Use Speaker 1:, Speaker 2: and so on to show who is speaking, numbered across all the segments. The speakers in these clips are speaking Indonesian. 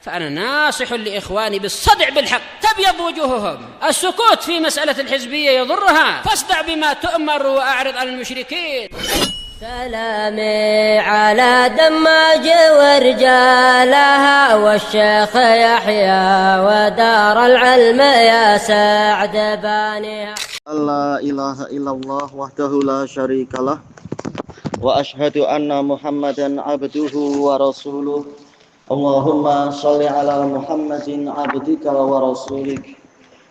Speaker 1: فأنا ناصح لإخواني بالصدع بالحق تبيض وجوههم. السكوت في مسألة الحزبية يضرها، فاصدع بما تؤمر وأعرض عن المشركين.
Speaker 2: سلامي على دماج ورجالها والشيخ يحيى ودار العلم يا سعد بانيها.
Speaker 3: لا إله إلا الله وحده لا شريك له وأشهد أن محمدا عبده ورسوله. Allahumma sholli ala Muhammadin abdika wa rasulika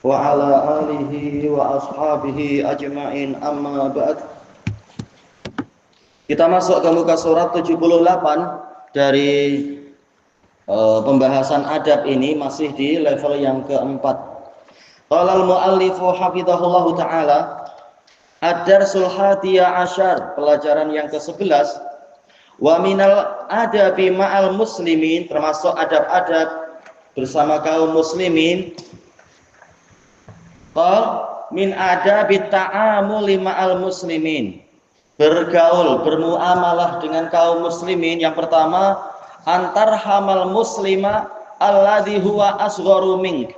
Speaker 3: wa ala alihi wa ashabihi ajma'in, amma ba'd. Kita masuk ke muka surat 78 dari pembahasan adab ini, masih di level yang keempat. Qala al-muallifu hafizahullahu ta'ala, ad-darsul hadiyah asyar, pelajaran yang ke-11. Wa minal adabi ma'al muslimin, termasuk adab-adab bersama kaum muslimin. Qal min adabi ta'amuli ma'al muslimin, bergaul, bermuamalah dengan kaum muslimin. Yang pertama, antar hamal muslima alladhi huwa asgharu mink,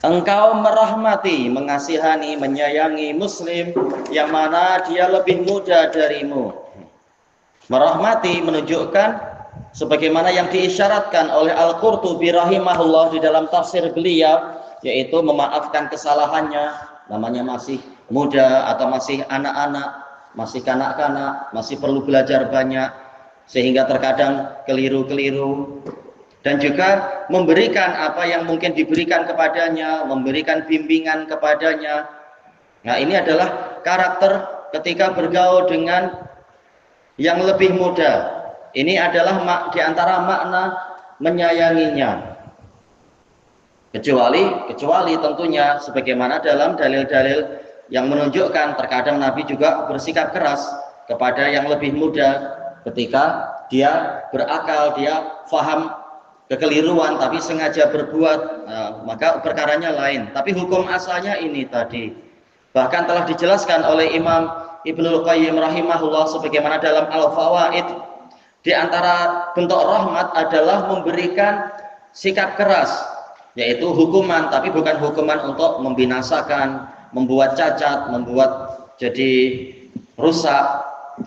Speaker 3: engkau merahmati, mengasihani, menyayangi muslim yang mana dia lebih muda darimu. Merahmati menunjukkan sebagaimana yang diisyaratkan oleh Al-Qurtubi rahimahullah di dalam tafsir beliau, yaitu memaafkan kesalahannya, namanya masih muda atau masih anak-anak, masih kanak-kanak, masih perlu belajar banyak sehingga terkadang keliru-keliru, dan juga memberikan apa yang mungkin diberikan kepadanya, memberikan bimbingan kepadanya. Nah, ini adalah karakter ketika bergaul dengan yang lebih muda. Ini adalah di antara makna menyayanginya. Kecuali tentunya sebagaimana dalam dalil-dalil yang menunjukkan terkadang Nabi juga bersikap keras kepada yang lebih muda ketika dia berakal, dia faham kekeliruan tapi sengaja berbuat, maka perkaranya lain. Tapi hukum asalnya ini tadi. Bahkan telah dijelaskan oleh Imam Ibnul Qayyim rahimahullah sebagaimana dalam Al-Fawaid, di antara bentuk rahmat adalah memberikan sikap keras, yaitu hukuman, tapi bukan hukuman untuk membinasakan, membuat cacat, membuat jadi rusak,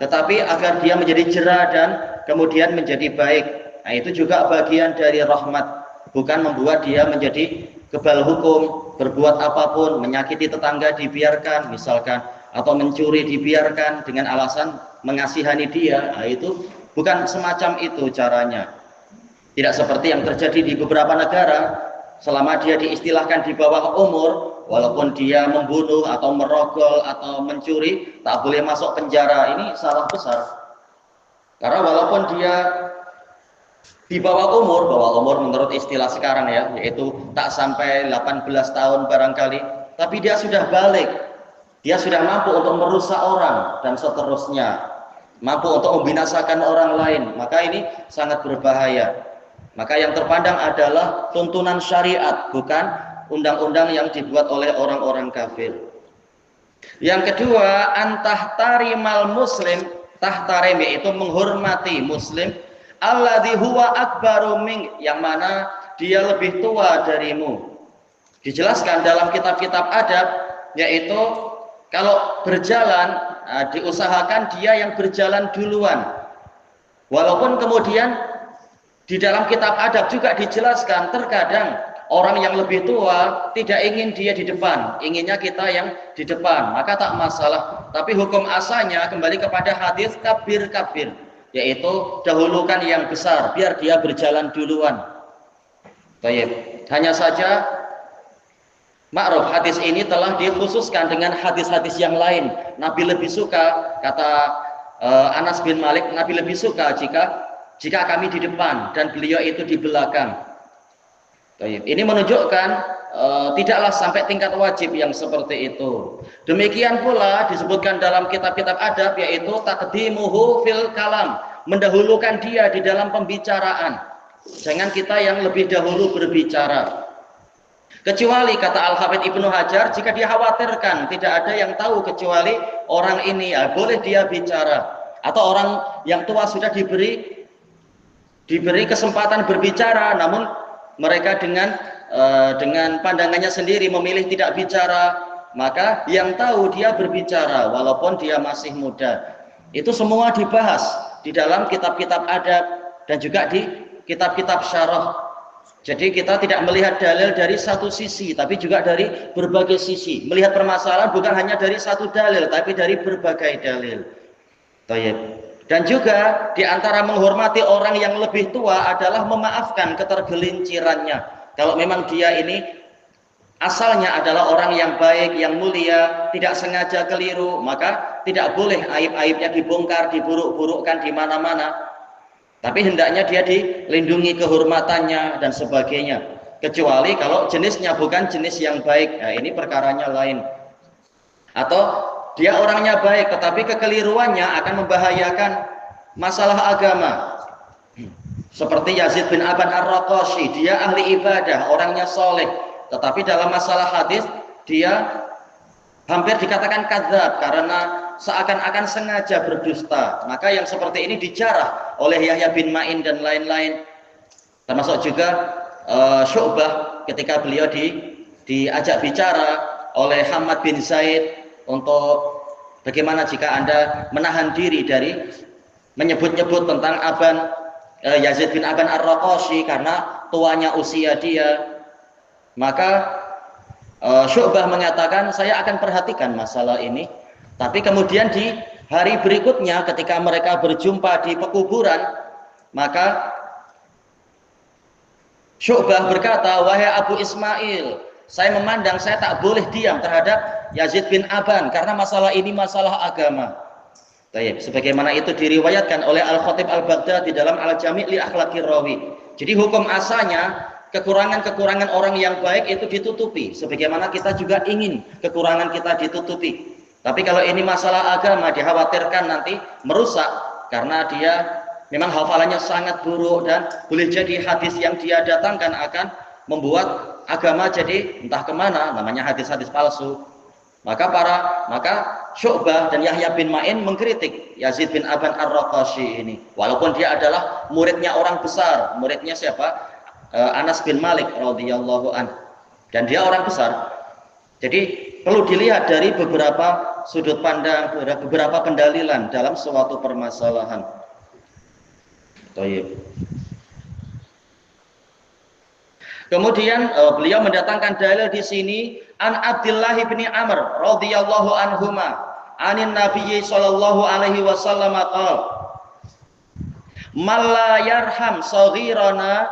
Speaker 3: tetapi agar dia menjadi jera dan kemudian menjadi baik. Nah, itu juga bagian dari rahmat, bukan membuat dia menjadi kebal hukum, berbuat apapun, menyakiti tetangga dibiarkan misalkan, atau mencuri dibiarkan dengan alasan mengasihani dia. Nah, itu bukan semacam itu caranya. Tidak seperti yang terjadi di beberapa negara, selama dia diistilahkan di bawah umur, walaupun dia membunuh atau merogol atau mencuri, tak boleh masuk penjara. Ini salah besar. Karena walaupun dia di bawah umur menurut istilah sekarang ya, yaitu tak sampai 18 tahun barangkali, tapi dia sudah balik. Dia sudah mampu untuk merusak orang dan seterusnya, mampu untuk membinasakan orang lain, maka ini sangat berbahaya. Maka yang terpandang adalah tuntunan syariat, bukan undang-undang yang dibuat oleh orang-orang kafir. Yang kedua, antahtarimal muslim, tahtarim yaitu menghormati muslim, alladzi huwa akbaru mink, yang mana dia lebih tua darimu. Dijelaskan dalam kitab-kitab adab, yaitu kalau berjalan, diusahakan dia yang berjalan duluan. Walaupun kemudian di dalam kitab adab juga dijelaskan, terkadang orang yang lebih tua tidak ingin dia di depan, inginnya kita yang di depan, maka tak masalah. Tapi hukum asalnya kembali kepada hadis kabir-kabir, yaitu dahulukan yang besar, biar dia berjalan duluan. Baik, hanya saja makruf, hadis ini telah dikhususkan dengan hadis-hadis yang lain. Nabi lebih suka, kata Anas bin Malik, Nabi lebih suka jika kami di depan dan beliau itu di belakang. Ini menunjukkan tidaklah sampai tingkat wajib yang seperti itu. Demikian pula disebutkan dalam kitab-kitab adab, yaitu taqdimuhu fil kalam, mendahulukan dia di dalam pembicaraan. Jangan kita yang lebih dahulu berbicara. Kecuali kata Al-Hafidz Ibnu Hajar, jika dia khawatirkan tidak ada yang tahu kecuali orang ini, ya boleh dia bicara. Atau orang yang tua sudah diberi diberi kesempatan berbicara, namun mereka dengan pandangannya sendiri memilih tidak bicara, maka yang tahu dia berbicara walaupun dia masih muda. Itu semua dibahas di dalam kitab-kitab adab dan juga di kitab-kitab syarah. Jadi kita tidak melihat dalil dari satu sisi, tapi juga dari berbagai sisi. Melihat permasalahan bukan hanya dari satu dalil, tapi dari berbagai dalil. Dan juga di antara menghormati orang yang lebih tua adalah memaafkan ketergelincirannya. Kalau memang dia ini asalnya adalah orang yang baik, yang mulia, tidak sengaja keliru, maka tidak boleh aib-aibnya dibongkar, diburuk-burukkan di mana-mana. Tapi hendaknya dia dilindungi kehormatannya dan sebagainya. Kecuali kalau jenisnya bukan jenis yang baik, nah ini perkaranya lain. Atau dia orangnya baik, tetapi kekeliruannya akan membahayakan masalah agama. Seperti Yazid bin Aban Ar-Raqashi, dia ahli ibadah, orangnya soleh, tetapi dalam masalah hadis dia hampir dikatakan kadzab karena seakan-akan sengaja berdusta. Maka yang seperti ini dijarah oleh Yahya bin Ma'in dan lain-lain. Termasuk juga Syu'bah ketika beliau diajak bicara oleh Hamad bin Zaid untuk bagaimana jika Anda menahan diri dari menyebut-nyebut tentang Yazid bin Aban Ar-Raqashi karena tuanya usia dia. Maka Syu'bah mengatakan, saya akan perhatikan masalah ini. Tapi kemudian di hari berikutnya ketika mereka berjumpa di pekuburan, maka Syu'bah berkata, wahai Abu Ismail, saya memandang saya tak boleh diam terhadap Yazid bin Aban karena masalah ini masalah agama. Sebagaimana itu diriwayatkan oleh Al-Khatib Al-Baghdadi dalam Al-Jami' li Akhlaqir Rawi. Jadi hukum asalnya kekurangan-kekurangan orang yang baik itu ditutupi, sebagaimana kita juga ingin kekurangan kita ditutupi. Tapi kalau ini masalah agama, dikhawatirkan nanti merusak karena dia memang hafalannya sangat buruk dan boleh jadi hadis yang dia datangkan akan membuat agama jadi entah kemana, namanya hadis-hadis palsu. Maka Syu'bah dan Yahya bin Ma'in mengkritik Yazid bin Aban Ar-Raqashi ini, walaupun dia adalah muridnya orang besar. Muridnya siapa? Anas bin Malik radhiyallahu an, dan dia orang besar. Jadi perlu dilihat dari beberapa sudut pandang, beberapa pendalilan dalam suatu permasalahan. Kemudian beliau mendatangkan dalil di sini an Abdullah bin Amr radhiyallahu anhuma anin Nabi sallallahu alaihi wasallam qala man la yarham saghirana,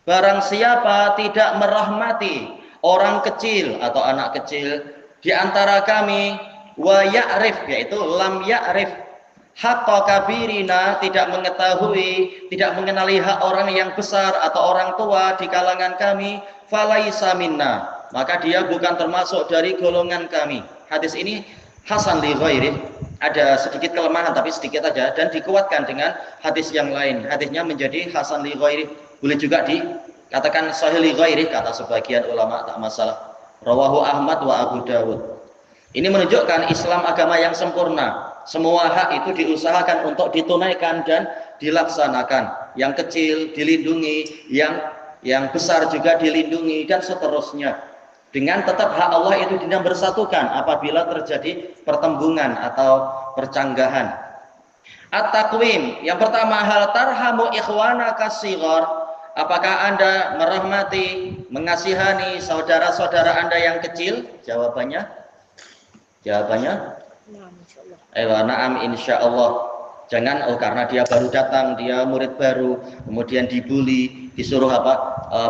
Speaker 3: barang siapa tidak merahmati orang kecil atau anak kecil di antara kami, wa ya'rif, yaitu lam ya'rif haqqa kabirina, tidak mengetahui, tidak mengenali hak orang yang besar atau orang tua di kalangan kami, falaisa minna, maka dia bukan termasuk dari golongan kami. Hadis ini hasan li ghairi, ada sedikit kelemahan tapi sedikit aja, dan dikuatkan dengan hadis yang lain. Hadisnya menjadi hasan li ghairi, boleh juga dikatakan sahih li ghairi kata sebagian ulama, tak masalah. Rawahu Ahmad wa Abu Dawud. Ini menunjukkan Islam agama yang sempurna. Semua hak itu diusahakan untuk ditunaikan dan dilaksanakan. Yang kecil dilindungi, yang besar juga dilindungi, dan seterusnya. Dengan tetap hak Allah itu tidak bersatukan apabila terjadi pertembungan atau percanggahan. At-taqwim, yang pertama, hal tarhamu ikhwanaka shighar, apakah Anda merahmati, mengasihani saudara-saudara Anda yang kecil? Jawabannya na'am insyaallah. Jangan karena dia baru datang, dia murid baru, kemudian dibully, disuruh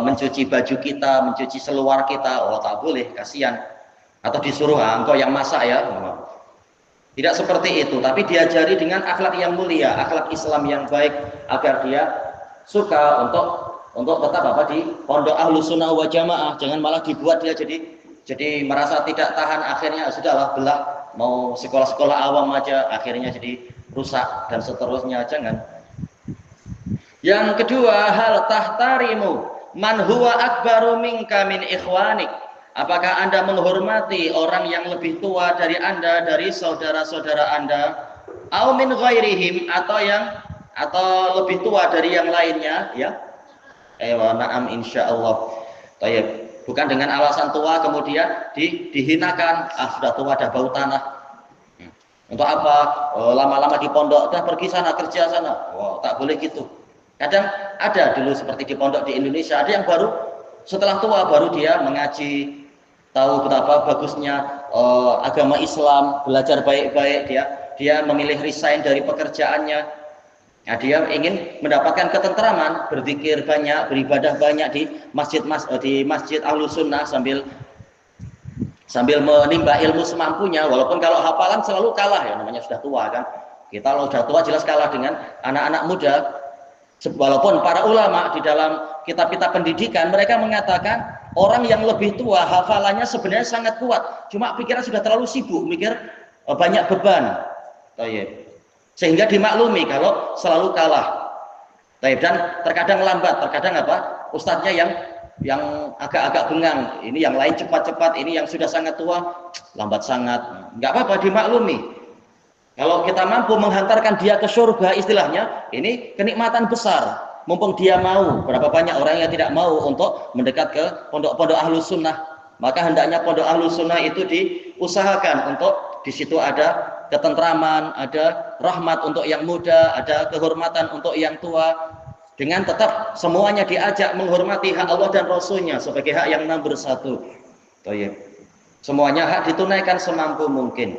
Speaker 3: mencuci baju kita, mencuci seluar kita. Oh, tak boleh, kasihan. Atau disuruh engkau yang masak ya. Tidak seperti itu, tapi diajari dengan akhlak yang mulia, akhlak Islam yang baik, agar dia suka untuk tetap di pondok Ahlus Sunnah wal Jamaah. Jangan malah dibuat dia jadi merasa tidak tahan, akhirnya sudahlah belah, mau sekolah-sekolah awam aja, akhirnya jadi rusak dan seterusnya. Jangan. Yang kedua, hal tahtarimu man huwa akbaru minka min ikhwanik, apakah Anda menghormati orang yang lebih tua dari Anda, dari saudara-saudara Anda, au min ghairihim, atau yang atau lebih tua dari yang lainnya, ya? Na'am insyaallah. Tayyib. Bukan dengan alasan tua kemudian dihinakan, sudah tua, dah bau tanah. Untuk apa? Lama-lama di pondok, dah pergi sana, kerja sana. Tak boleh gitu. Kadang ada dulu seperti di pondok di Indonesia, ada yang baru setelah tua baru dia mengaji, tahu betapa bagusnya agama Islam, belajar baik-baik, dia memilih resign dari pekerjaannya. Nah, dia ingin mendapatkan ketentraman, berzikir banyak, beribadah banyak di masjid Ahlus Sunnah sambil menimba ilmu semampunya. Walaupun kalau hafalan selalu kalah, ya namanya sudah tua kan. Kita kalau sudah tua jelas kalah dengan anak-anak muda. Walaupun para ulama di dalam kitab-kitab pendidikan mereka mengatakan orang yang lebih tua hafalannya sebenarnya sangat kuat. Cuma pikiran sudah terlalu sibuk, mikir banyak beban. Sehingga dimaklumi kalau selalu kalah. Dan terkadang lambat, terkadang ustadznya yang agak-agak bengang, ini yang lain cepat-cepat, ini yang sudah sangat tua lambat sangat. Nggak apa-apa, dimaklumi. Kalau kita mampu menghantarkan dia ke surga, istilahnya ini kenikmatan besar. Mumpung dia mau, berapa banyak orang yang tidak mau untuk mendekat ke pondok-pondok Ahlus Sunnah. Maka hendaknya pondok Ahlus Sunnah itu diusahakan untuk di situ ada ketentraman, ada rahmat untuk yang muda, ada kehormatan untuk yang tua, dengan tetap semuanya diajak menghormati hak Allah dan Rasulnya sebagai hak yang nomor satu. Semuanya hak ditunaikan semampu mungkin,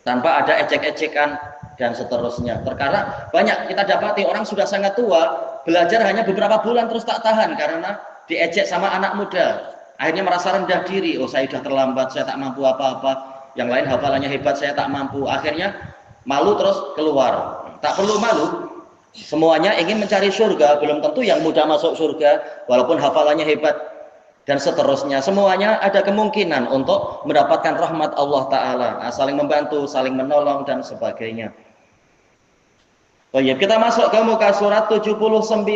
Speaker 3: tanpa ada ejek-ejekan dan seterusnya. Terkadang banyak kita dapati orang sudah sangat tua, belajar hanya beberapa bulan terus tak tahan karena diejek sama anak muda. Akhirnya merasa rendah diri, saya sudah terlambat, saya tak mampu apa-apa. Yang lain hafalannya hebat, saya tak mampu. Akhirnya malu terus keluar. Tak perlu malu. Semuanya ingin mencari surga. Belum tentu yang mudah masuk surga walaupun hafalannya hebat dan seterusnya. Semuanya ada kemungkinan untuk mendapatkan rahmat Allah Ta'ala. Saling membantu, saling menolong dan sebagainya. Kita masuk ke muka surat 79.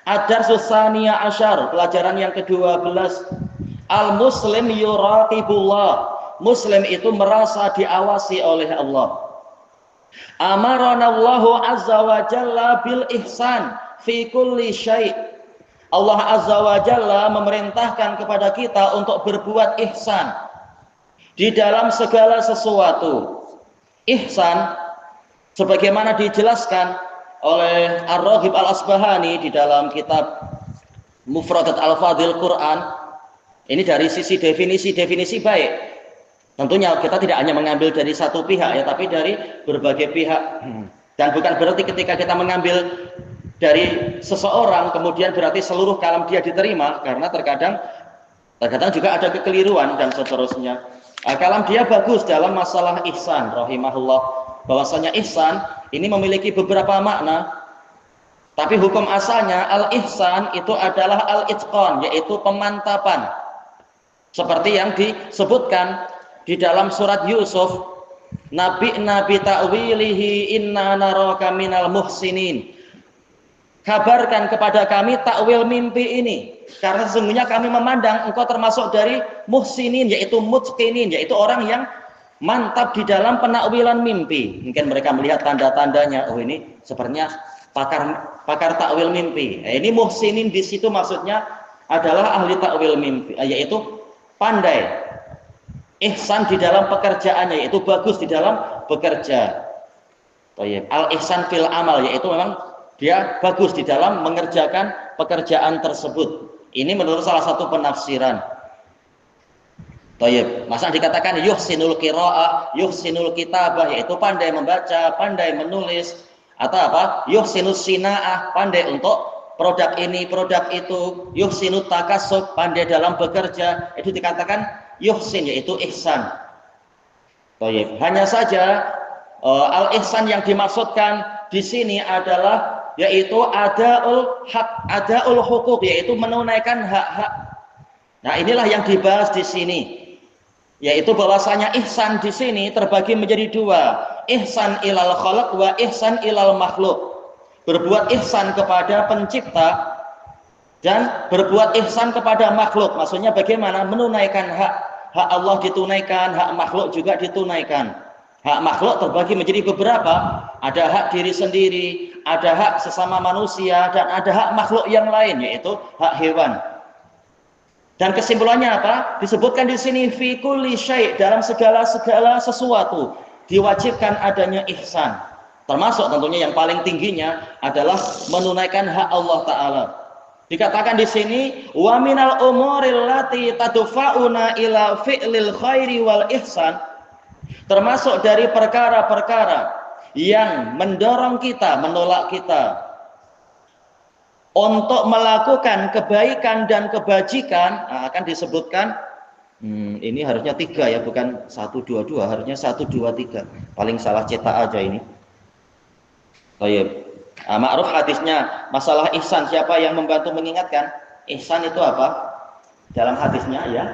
Speaker 3: Ad-Darsus Tsaniyah Asyar, pelajaran yang ke-12. Al-Muslim yuraqibullah. Muslim itu merasa diawasi oleh Allah. Amaranallahu azza wa jalla bil ihsan fi kulli syai'. Allah azza wa jalla memerintahkan kepada kita untuk berbuat ihsan di dalam segala sesuatu. Ihsan sebagaimana dijelaskan oleh Ar-Raghib Al-Asbahani di dalam kitab Mufradat Al-Fadhil Quran. Ini dari sisi definisi baik. Tentunya kita tidak hanya mengambil dari satu pihak ya, tapi dari berbagai pihak. Dan bukan berarti ketika kita mengambil dari seseorang kemudian berarti seluruh kalam dia diterima, karena terkadang juga ada kekeliruan dan seterusnya. Kalam dia bagus dalam masalah ihsan rahimahullah, bahwasanya ihsan ini memiliki beberapa makna. Tapi hukum asalnya al-ihsan itu adalah al-itqan, yaitu pemantapan. Seperti yang disebutkan di dalam surat Yusuf, Nabi ta'wilihi inna naraka minal muhsinin. Kabarkan kepada kami takwil mimpi ini, karena sesungguhnya kami memandang engkau termasuk dari muhsinin, yaitu mutqinin, yaitu orang yang mantap di dalam penakwilan mimpi. Mungkin mereka melihat tanda-tandanya, ini sepertinya pakar takwil mimpi. Ini muhsinin di situ maksudnya adalah ahli takwil mimpi, yaitu pandai. Ihsan di dalam pekerjaannya, yaitu bagus di dalam bekerja. Al-ihsan fil amal, yaitu memang dia bagus di dalam mengerjakan pekerjaan tersebut. Ini menurut salah satu penafsiran. Masa dikatakan yuhsinul qiraah, yuhsinul kitabah, yaitu pandai membaca, pandai menulis, atau yuhsinus sinaah, pandai untuk produk ini, produk itu, yuhsinut takasub, pandai dalam bekerja, itu dikatakan yuhsin, yaitu ihsan. Hanya saja al-ihsan yang dimaksudkan di sini adalah yaitu adaul hak, adaul hukuk, yaitu menunaikan hak-hak. Nah, inilah yang dibahas di sini, yaitu bahwasanya ihsan di sini terbagi menjadi dua, ihsan ilal khalq wa ihsan ilal makhluk. Berbuat ihsan kepada pencipta dan berbuat ihsan kepada makhluk. Maksudnya bagaimana? Menunaikan hak Allah ditunaikan, hak makhluk juga ditunaikan. Hak makhluk terbagi menjadi beberapa. Ada hak diri sendiri, ada hak sesama manusia, dan ada hak makhluk yang lain, yaitu hak hewan. Dan kesimpulannya apa? Disebutkan di sini fi kulli syai', dalam segala sesuatu diwajibkan adanya ihsan. Termasuk tentunya yang paling tingginya adalah menunaikan hak Allah Ta'ala. Dikatakan di sini wa minal umuril lati tadfa'una ila fi'lil khairi wal ihsan. Termasuk dari perkara-perkara yang mendorong kita, menolak kita untuk melakukan kebaikan dan kebajikan, akan disebutkan ini harusnya 3 ya, bukan 1, 2, 2, harusnya 1, 2, 3. Paling salah cetak aja ini. Baik. Ma'ruf hadisnya masalah ihsan, siapa yang membantu mengingatkan? Ihsan itu apa? Dalam hadisnya ya.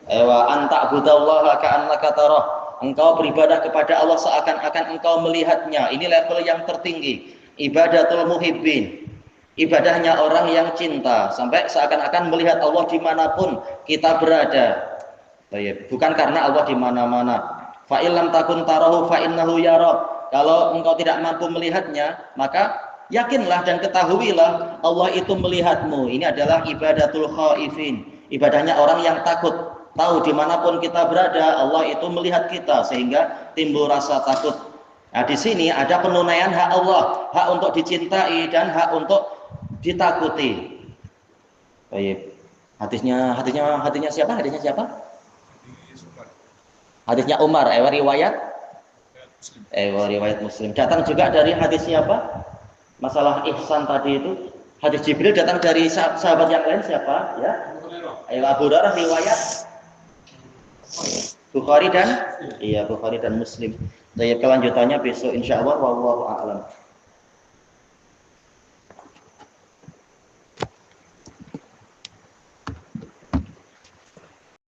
Speaker 3: Wa anta budallaha ka'annaka tarah. Engkau beribadah kepada Allah seakan-akan engkau melihatnya. Ini level yang tertinggi. Ibadatul muhibbin. Ibadahnya orang yang cinta. Sampai seakan-akan melihat Allah dimanapun kita berada. Bukan karena Allah di mana-mana. Fa illam takun tarahu fa innahu yarak. Kalau engkau tidak mampu melihatnya, maka yakinlah dan ketahuilah Allah itu melihatmu. Ini adalah ibadatul khaifin. Ibadahnya orang yang takut. Tahu dimanapun kita berada, Allah itu melihat kita sehingga timbul rasa takut. Nah, di sini ada penunaian hak Allah, hak untuk dicintai dan hak untuk ditakuti. Baik. Hadisnya siapa? Hadisnya siapa? Hadisnya Umar, riwayat Muslim. Datang juga dari hadis siapa? Masalah ihsan tadi itu. Hadis Jibril datang dari sahabat yang lain siapa? Ya. Abu Hurairah riwayat Bukhari dan Muslim. Kelanjutannya besok insyaallah wallahu a'lam.